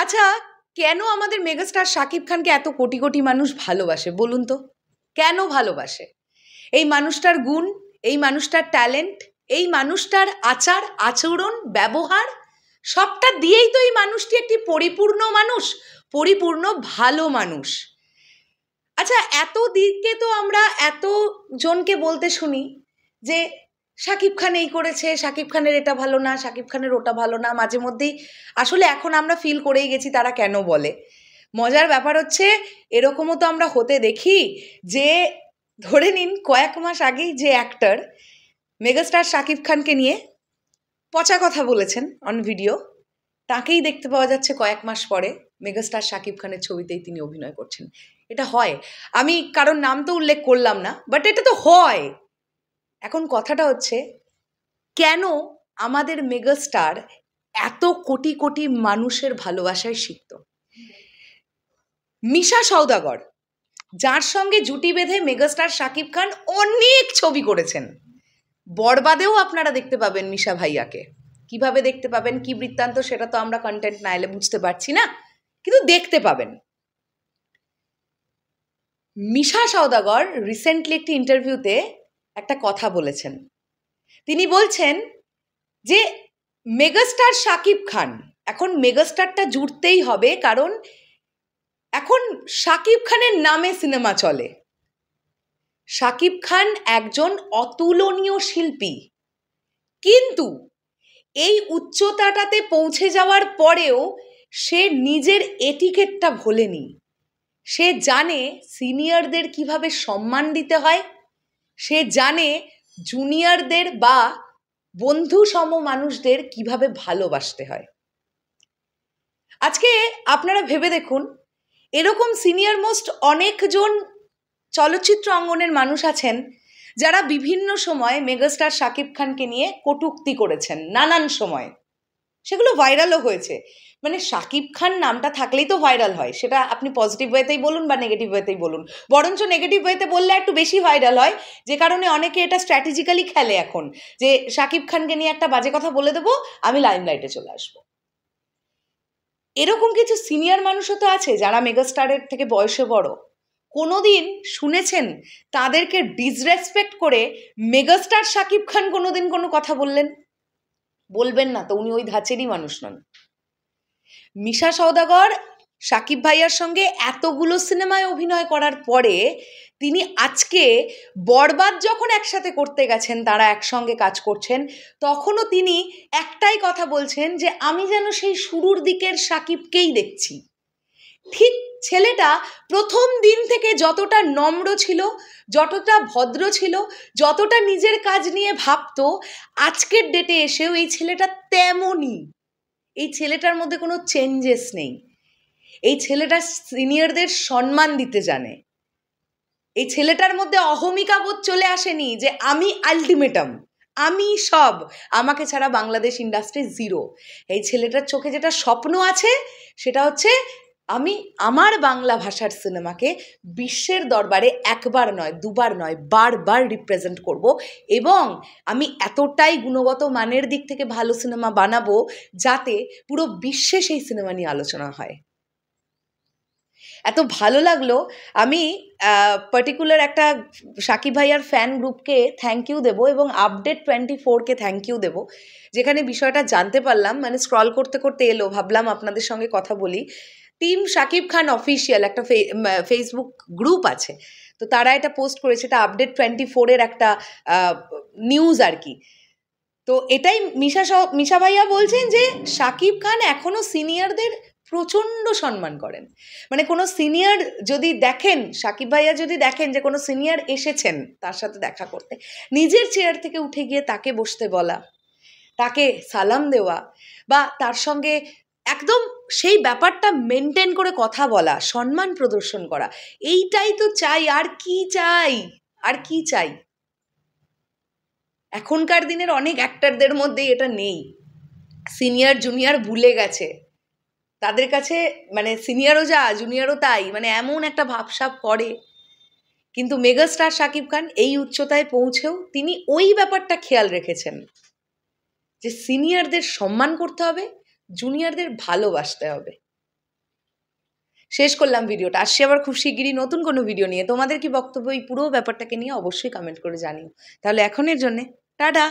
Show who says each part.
Speaker 1: আচ্ছা, কেন আমাদের মেগাস্টার শাকিব খানকে এত কোটি কোটি মানুষ ভালোবাসে বলুন তো? কেন ভালোবাসে? এই মানুষটার গুণ, এই মানুষটার ট্যালেন্ট, এই মানুষটার আচার আচরণ ব্যবহার সবটা দিয়েই তো এই মানুষটি একটি পরিপূর্ণ মানুষ, পরিপূর্ণ ভালো মানুষ। আচ্ছা, এত দিকে তো আমরা এত জনকে বলতে শুনি যে শাকিব খান এই করেছে, শাকিব খানের এটা ভালো না, শাকিব খানের ওটা ভালো না। মাঝে মধ্যেই আসলে এখন আমরা ফিল করেই গেছি তারা কেন বলে। মজার ব্যাপার হচ্ছে এরকমও তো আমরা হতে দেখি যে ধরে নিন কয়েক মাস আগেই যে অ্যাক্টর মেগাস্টার শাকিব খানকে নিয়ে পচা কথা বলেছেন অন ভিডিও, তাকেই দেখতে পাওয়া যাচ্ছে কয়েক মাস পরে মেগাস্টার শাকিব খানের ছবিতেই তিনি অভিনয় করছেন। এটা হয়, আমি কারোর নাম তো উল্লেখ করলাম না, বাট এটা তো হয়। এখন কথাটা হচ্ছে কেন আমাদের মেগাস্টার এত কোটি কোটি মানুষের ভালোবাসায় সিক্ত? মিশা সওদাগর, যার সঙ্গে জুটি বেঁধে মেগাস্টার শাকিব খান অনেক ছবি করেছেন, বরবাদেও আপনারা দেখতে পাবেন মিশা ভাইয়াকে। কিভাবে দেখতে পাবেন, কি বৃত্তান্ত, সেটা তো আমরা কন্টেন্ট না এলে বুঝতে পারছি না, কিন্তু দেখতে পাবেন। মিশা সওদাগর রিসেন্টলি একটি ইন্টারভিউতে একটা কথা বলেছেন। তিনি বলছেন যে মেগাস্টার শাকিব খান, এখন মেগাস্টারটা জুড়তেই হবে, কারণ এখন শাকিব খানের নামে সিনেমা চলে। শাকিব খান একজন অতুলনীয় শিল্পী, কিন্তু এই উচ্চতাটাতে পৌঁছে যাওয়ার পরেও সে নিজের এটিকেটটা ভোলেনি। সে জানে সিনিয়রদের কিভাবে সম্মান দিতে হয়, সে জানে জুনিয়রদের বা বন্ধু সম মানুষদের কিভাবে ভালোবাসতে হয়। আজকে আপনারা ভেবে দেখুন, এরকম সিনিয়র মোস্ট অনেকজন চলচ্চিত্র অঙ্গনের মানুষ আছেন যারা বিভিন্ন সময় মেগাস্টার শাকিব খানকে নিয়ে কটূক্তি করেছেন নানান সময়, সেগুলো ভাইরালও হয়েছে। মানে শাকিব খান নামটা থাকলেই তো ভাইরাল হয়, সেটা আপনি পজিটিভ ওয়েতেই বলুন বা নেগেটিভ ওয়েতেই বলুন। বরঞ্চ নেগেটিভ ওয়েতে বললে একটু বেশি ভাইরাল হয়, যে কারণে অনেকে এটা স্ট্র্যাটেজিক্যালি খেলে এখন, যে শাকিব খানকে নিয়ে একটা বাজে কথা বলে দেবো, আমি লাইমলাইটে চলে আসবো। এরকম কিছু সিনিয়র মানুষও তো আছে যারা মেগাস্টারের থেকে বয়সে বড়। কোনোদিন শুনেছেন তাদেরকে ডিসরেসপেক্ট করে মেগাস্টার শাকিব খান কোনোদিন কোনো কথা বললেন? বলবেন না তো, উনি ওই ধাঁচেরই মানুষ নন। মিশা সওদাগর শাকিব ভাইয়ার সঙ্গে এতগুলো সিনেমায় অভিনয় করার পরে তিনি আজকে বরবাদ যখন একসাথে করতে গেছেন, তারা একসঙ্গে কাজ করছেন, তখনও তিনি একটাই কথা বলছেন যে আমি যেন সেই শুরুর দিকের শাকিবকেই দেখছি। ঠিক ছেলেটা প্রথম দিন থেকে যতটা নম্র ছিল, যতটা ভদ্র ছিল, যতটা নিজের কাজ নিয়ে ভাবতো, আজকের ডেটে এসেও এই ছেলেটা তেমনই। এই ছেলেটার মধ্যে কোনো চেঞ্জেস নেই। এই ছেলেটা সিনিয়রদের সম্মান দিতে জানে। এই ছেলেটার মধ্যে অহমিকা বোধ চলে আসেনি যে আমি আলটিমেটাম, আমি সব, আমাকে ছাড়া বাংলাদেশ ইন্ডাস্ট্রি জিরো। এই ছেলেটার চোখে যেটা স্বপ্ন আছে সেটা হচ্ছে আমি আমার বাংলা ভাষার সিনেমাকে বিশ্বের দরবারে একবার নয়, দুবার নয়, বারবার রিপ্রেজেন্ট করব, এবং আমি এতটাই গুণগত মানের দিক থেকে ভালো সিনেমা বানাবো যাতে পুরো বিশ্বে সেই সিনেমা নিয়ে আলোচনা হয়। এত ভালো লাগলো। আমি পার্টিকুলার একটা শাকিব ভাইয়ার ফ্যান গ্রুপকে থ্যাংক ইউ দেবো এবং আপডেট 24কে থ্যাংক ইউ দেবো, যেখানে বিষয়টা জানতে পারলাম। মানে স্ক্রল করতে করতে এলো, ভাবলাম আপনাদের সঙ্গে কথা বলি। টিম শাকিব খান অফিসিয়াল একটা ফেসবুক গ্রুপ আছে, তো তারা এটা পোস্ট করেছে, এটা আপডেট 24-এর একটা নিউজ আর কি। তো এটাই মিশা ভাইয়া বলছেন যে শাকিব খান এখনো সিনিয়রদের প্রচণ্ড সম্মান করেন। মানে কোনো সিনিয়র যদি দেখেন, শাকিব ভাইয়া যদি দেখেন যে কোনো সিনিয়র এসেছেন তার সাথে দেখা করতে, নিজের চেয়ার থেকে উঠে গিয়ে তাকে বসতে বলা, তাকে সালাম দেওয়া, বা তার সঙ্গে একদম সেই ব্যাপারটা মেনটেন করে কথা বলা, সম্মান প্রদর্শন করা, এইটাই তো চাই। আর কি চাই, আর কি চাই? এখনকার দিনের অনেক অ্যাক্টরদের মধ্যে এটা নেই। সিনিয়র জুনিয়র ভুলে গেছে, তাদের কাছে মানে সিনিয়রও যা জুনিয়রও তাই, মানে এমন একটা ভাবসাব করে। কিন্তু মেগাস্টার শাকিব খান এই উচ্চতায় পৌঁছেও তিনি ওই ব্যাপারটা খেয়াল রেখেছেন যে সিনিয়রদের সম্মান করতে হবে, জুনিয়রদের ভালোবাসতে হবে। শেষ করলাম ভিডিওটা। আসছি আবার খুব শিগগিরই নতুন কোনো ভিডিও নিয়ে। তোমাদের কি বক্তব্য এই পুরো ব্যাপারটাকে নিয়ে অবশ্যই কমেন্ট করে জানিও। তাহলে এখনের জন্যে টাটা।